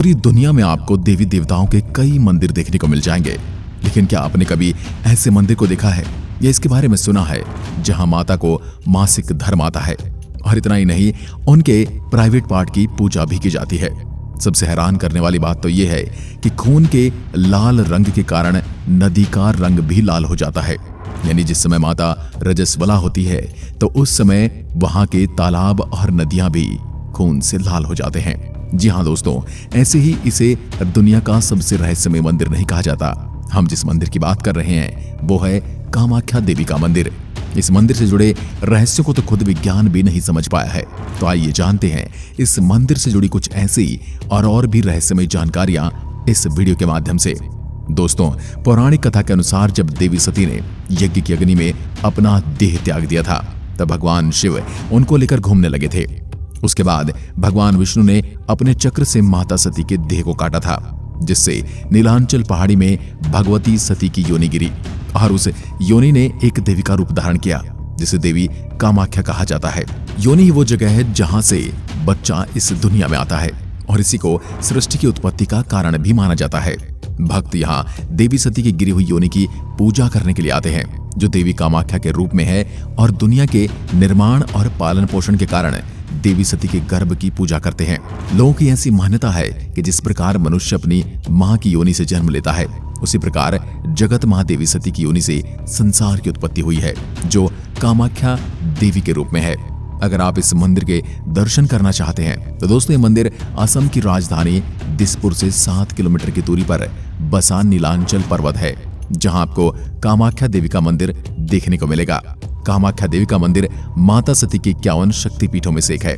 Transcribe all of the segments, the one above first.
पूरी दुनिया में आपको देवी देवताओं के कई मंदिर देखने को मिल जाएंगे, लेकिन क्या आपने कभी ऐसे मंदिर को देखा है या इसके बारे में सुना है जहां माता को मासिक धर्म आता है? और इतना ही नहीं, उनके प्राइवेट पार्ट की पूजा भी की जाती है। सबसे हैरान करने वाली बात तो यह है कि खून के लाल रंग के कारण नदी का रंग भी लाल हो जाता है। यानी जिस समय माता रजस्वला होती है तो उस समय वहां के तालाब और नदियां भी खून से लाल हो जाते हैं। जी हाँ दोस्तों, ऐसे ही इसे दुनिया का सबसे रहस्यमय मंदिर नहीं कहा जाता। हम जिस मंदिर की बात कर रहे हैं वो है कामाख्या देवी का मंदिर। इस मंदिर से जुड़े रहस्यों को तो खुद विज्ञान भी नहीं समझ पाया है। तो आइए जानते हैं इस मंदिर से जुड़ी कुछ ऐसी और भी रहस्यमय जानकारियां इस वीडियो के माध्यम से। दोस्तों, पौराणिक कथा के अनुसार जब देवी सती ने यज्ञ की अग्नि में अपना देह त्याग दिया था तब भगवान शिव उनको लेकर घूमने लगे थे। उसके बाद भगवान विष्णु ने अपने चक्र से माता सती के देह को काटा था, जिससे नीलांचल पहाड़ी में भगवती सती की योनि गिरी और उस योनि ने एक देवी का रूप धारण किया, जिसे देवी कामाख्या कहा जाता है। योनि ही वो जगह है जहां से बच्चा इस दुनिया में आता है और इसी को सृष्टि की उत्पत्ति का कारण भी माना जाता है। भक्त यहाँ देवी सती की गिरी हुई योनि की पूजा करने के लिए आते हैं, जो देवी कामाख्या के रूप में है, और दुनिया के निर्माण और पालन पोषण के कारण देवी सती के गर्भ की पूजा करते हैं। लोगों की ऐसी मान्यता है कि जिस प्रकार मनुष्य अपनी मां की योनि से जन्म लेता है, उसी प्रकार जगत मां देवी सती की योनि से संसार की उत्पत्ति हुई है, जो कामाख्या देवी के रूप में है। अगर आप इस मंदिर के दर्शन करना चाहते हैं तो दोस्तों, ये मंदिर असम की राजधानी दिसपुर से 7 किलोमीटर की दूरी पर बसा नीलांचल पर्वत है, जहां आपको कामाख्या देवी का मंदिर देखने को मिलेगा। कामाख्या देवी का मंदिर माता सती के 51 शक्तिपीठों में से एक है।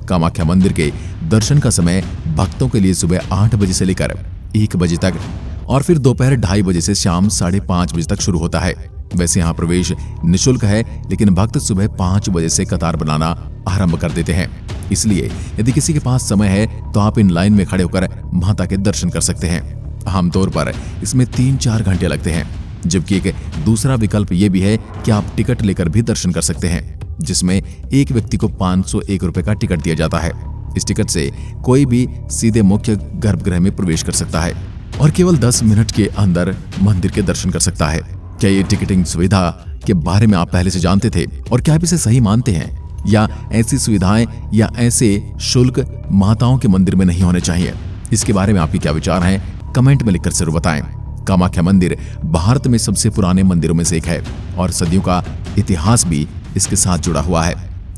कामाख्या मंदिर के दर्शन का समय भक्तों के लिए सुबह 8 बजे से लेकर 1 बजे तक और फिर दोपहर 2:30 बजे से शाम 5:30 बजे तक शुरू होता है। वैसे यहाँ प्रवेश निःशुल्क है, लेकिन भक्त सुबह 5 बजे से कतार बनाना आरंभ कर देते हैं। इसलिए यदि किसी के पास समय है तो आप इन लाइन में खड़े होकर माता के दर्शन कर सकते हैं। आमतौर पर इसमें 3-4 घंटे लगते हैं, जबकि एक दूसरा विकल्प ये भी है कि आप टिकट लेकर भी दर्शन कर सकते हैं, जिसमें एक व्यक्ति को 501 रुपए का टिकट दिया जाता है। इस टिकट से कोई भी सीधे मुख्य गर्भगृह में प्रवेश कर सकता है और केवल 10 मिनट के अंदर मंदिर के दर्शन कर सकता है। क्या ये टिकटिंग सुविधा के बारे में आप पहले से जानते थे और क्या आप इसे सही मानते हैं, या ऐसी सुविधाएं या ऐसे शुल्क माताओं के मंदिर में नहीं होने चाहिए? इसके बारे में आपके क्या विचार हैं, कमेंट में लिखकर जरूर बताएं। कामाख्या मंदिर भारत में सबसे पुराने मंदिरों में से एक है और सदियों का इतिहास भी इसके साथ जुड़ा हुआ है।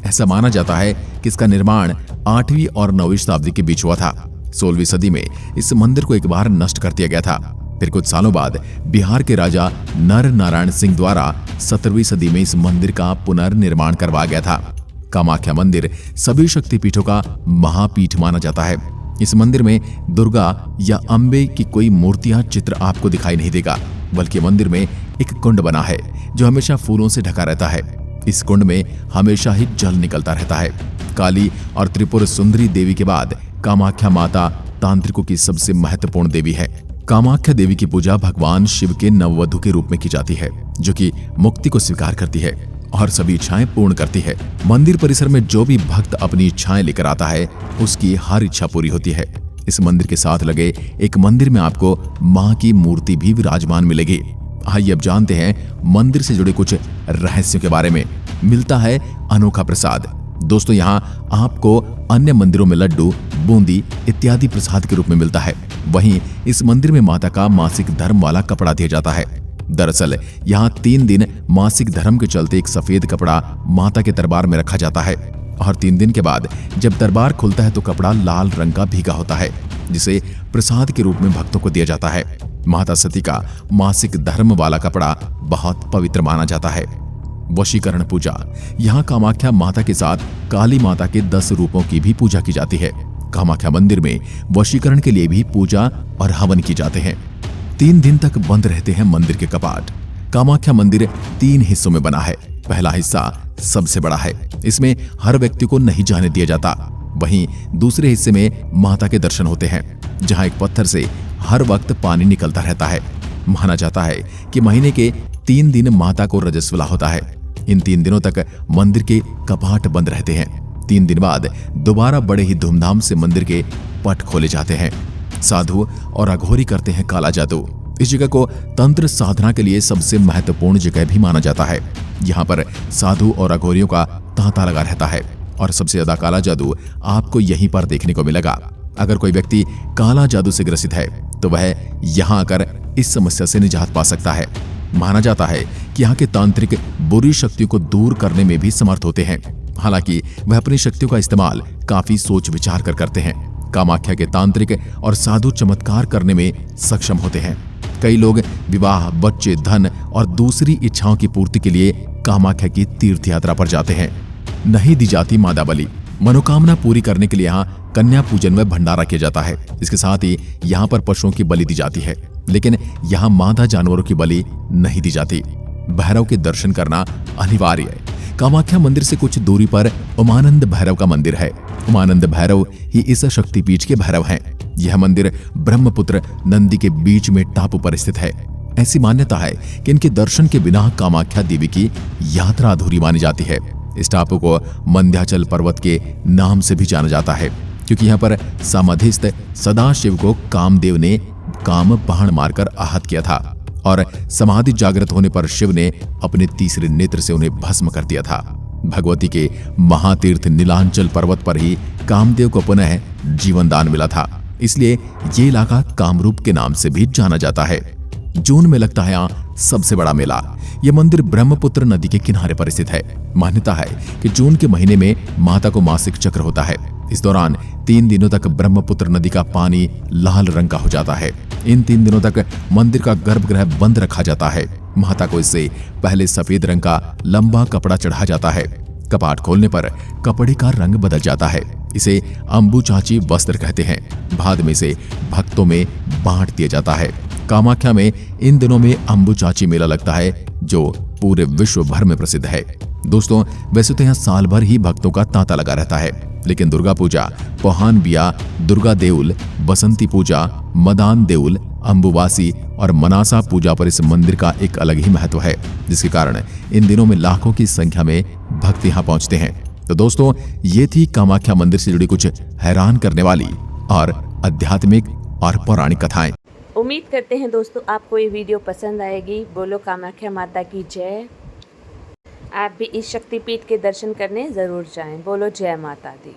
ऐसा माना जाता है कि इसका निर्माण 8वीं और 9वीं शताब्दी के बीच हुआ था। 16वीं सदी में इस मंदिर को एक बार नष्ट कर दिया गया था। फिर कुछ सालों बाद बिहार के राजा नर नारायण सिंह द्वारा 17वीं सदी में इस मंदिर का पुनर्निर्माण करवाया गया था। कामाख्या मंदिर सभी शक्तिपीठों का महापीठ माना जाता है। इस मंदिर में दुर्गा या अंबे की कोई मूर्तियां चित्र आपको दिखाई नहीं देगा, बल्कि मंदिर में एक कुंड बना है जो हमेशा फूलों से ढका रहता है। इस कुंड में हमेशा ही जल निकलता रहता है। काली और त्रिपुर सुंदरी देवी के बाद कामाख्या माता तांत्रिकों की सबसे महत्वपूर्ण देवी है। कामाख्या देवी की पूजा भगवान शिव के नववधु के रूप में की जाती है, जो कि मुक्ति को स्वीकार करती है और सभी इच्छाएं पूर्ण करती है। मंदिर परिसर में जो भी भक्त अपनी इच्छाएं लेकर आता है, उसकी हर इच्छा पूरी होती है। इस मंदिर के साथ लगे एक मंदिर में आपको मां की मूर्ति भी विराजमान मिलेगी। आइए अब जानते हैं मंदिर से जुड़े कुछ रहस्यों के बारे में। मिलता है अनोखा प्रसाद। दोस्तों, यहाँ आपको अन्य मंदिरों में लड्डू, बूंदी इत्यादि प्रसाद के रूप में मिलता है, वहीं इस मंदिर में माता का मासिक धर्म वाला कपड़ा दिया जाता है। दरअसल यहाँ 3 दिन मासिक धर्म के चलते एक सफेद कपड़ा माता के दरबार में रखा जाता है और 3 दिन के बाद जब दरबार खुलता है तो कपड़ा लाल रंग का भीगा होता है, जिसे प्रसाद के रूप में भक्तों को दिया जाता है। माता सती का मासिक धर्म वाला कपड़ा बहुत पवित्र माना जाता है। वशीकरण पूजा। यहाँ कामाख्या माता के साथ काली माता के 10 रूपों की भी पूजा की जाती है। कामाख्या मंदिर में वशीकरण के लिए भी पूजा और हवन किए जाते हैं। 3 दिन तक बंद रहते हैं मंदिर के कपाट। कामाख्या मंदिर 3 हिस्सों में बना है। पहला हिस्सा सबसे बड़ा है, इसमें हर व्यक्ति को नहीं जाने दिया जाता। वहीं दूसरे हिस्से में माता के दर्शन होते हैं, जहां एक पत्थर से हर वक्त पानी निकलता रहता है। माना जाता है कि महीने के 3 दिन माता को रजस्वला होता है। इन 3 दिनों तक मंदिर के कपाट बंद रहते हैं। 3 दिन बाद दोबारा बड़े ही धूमधाम से मंदिर के पट खोले जाते हैं। साधु और अघोरी करते हैं काला जादू। इस जगह को तंत्र साधना के लिए सबसे महत्वपूर्ण जगह भी माना जाता है। यहाँ पर साधु और अघोरियों का तांता लगा रहता है और सबसे ज्यादा काला जादू आपको यहीं पर देखने को मिलेगा। अगर कोई व्यक्ति काला जादू से ग्रसित है तो वह यहाँ आकर इस समस्या से निजात पा सकता है। माना जाता है कि यहाँ के तांत्रिक बुरी शक्तियों को दूर करने में भी समर्थ होते हैं। हालांकि वह अपनी शक्तियों का इस्तेमाल काफी सोच विचार कर करते हैं। कामाख्या के तांत्रिक और साधु चमत्कार करने में सक्षम होते हैं। कई लोग विवाह, बच्चे, धन और दूसरी इच्छाओं की पूर्ति के लिए कामाख्या की तीर्थ यात्रा पर जाते हैं। नहीं दी जाती मादा बलि। मनोकामना पूरी करने के लिए यहाँ कन्या पूजन व भंडारा किया जाता है। इसके साथ ही यहाँ पर पशुओं की बलि दी जाती है, लेकिन यहाँ मादा जानवरों की बलि नहीं दी जाती। भैरव के दर्शन करना अनिवार्य है। कामाख्या मंदिर से कुछ दूरी पर उमानंद भैरव का मंदिर है। उमानंद भैरव ही इस शक्तिपीठ के भैरव हैं। यह मंदिर ब्रह्मपुत्र नंदी के बीच में टापू पर स्थित है। ऐसी मान्यता है कि इनके दर्शन के बिना कामाख्या देवी की यात्रा अधूरी मानी जाती है। इस टापू को मंध्याचल पर्वत के नाम से भी जाना जाता है, क्योंकि यहाँ पर समाधिस्थ सदाशिव को कामदेव ने काम बाण मारकर आहत किया था और समाधि जागृत होने पर शिव ने अपने तीसरे नेत्र से उन्हें भस्म कर दिया था। भगवती के महातीर्थ नीलांचल पर्वत पर ही कामदेव को पुनः जीवन दान मिला था। इसलिए ये इलाका कामरूप के नाम से भी जाना जाता है। जून में लगता है यहाँ सबसे बड़ा मेला। यह मंदिर ब्रह्मपुत्र नदी के किनारे पर स्थित है। मान्यता है कि जून के महीने में माता को मासिक चक्र होता है। इस दौरान 3 दिनों तक ब्रह्मपुत्र नदी का पानी लाल रंग का हो जाता है। इन 3 दिनों तक मंदिर का गर्भगृह बंद रखा जाता है। माता को इससे पहले सफेद रंग का लंबा कपड़ा चढ़ा जाता है। कपाट खोलने पर कपड़े का रंग बदल जाता है। इसे अम्बु चाची वस्त्र कहते हैं। बाद में इसे भक्तों में बांट दिया जाता है। कामाख्या में इन दिनों में अम्बु चाची मेला लगता है, जो पूरे विश्व भर में प्रसिद्ध है। दोस्तों, वैसे तो यहाँ साल भर ही भक्तों का तांता लगा रहता है, लेकिन दुर्गा पूजा, पोहान बिया, दुर्गा देउल, बसंती पूजा, मदान देउल, अम्बुवासी और मनासा पूजा पर इस मंदिर का एक अलग ही महत्व है, जिसके कारण इन दिनों में लाखों की संख्या में भक्त यहाँ पहुंचते हैं। तो दोस्तों, ये थी कामाख्या मंदिर से जुड़ी कुछ हैरान करने वाली और आध्यात्मिक और पौराणिक कथाएं। उम्मीद करते हैं दोस्तों आपको ये वीडियो पसंद आएगी। बोलो कामाख्या माता की जय। आप भी इस शक्तिपीठ के दर्शन करने ज़रूर जाएं। बोलो जय माता दी।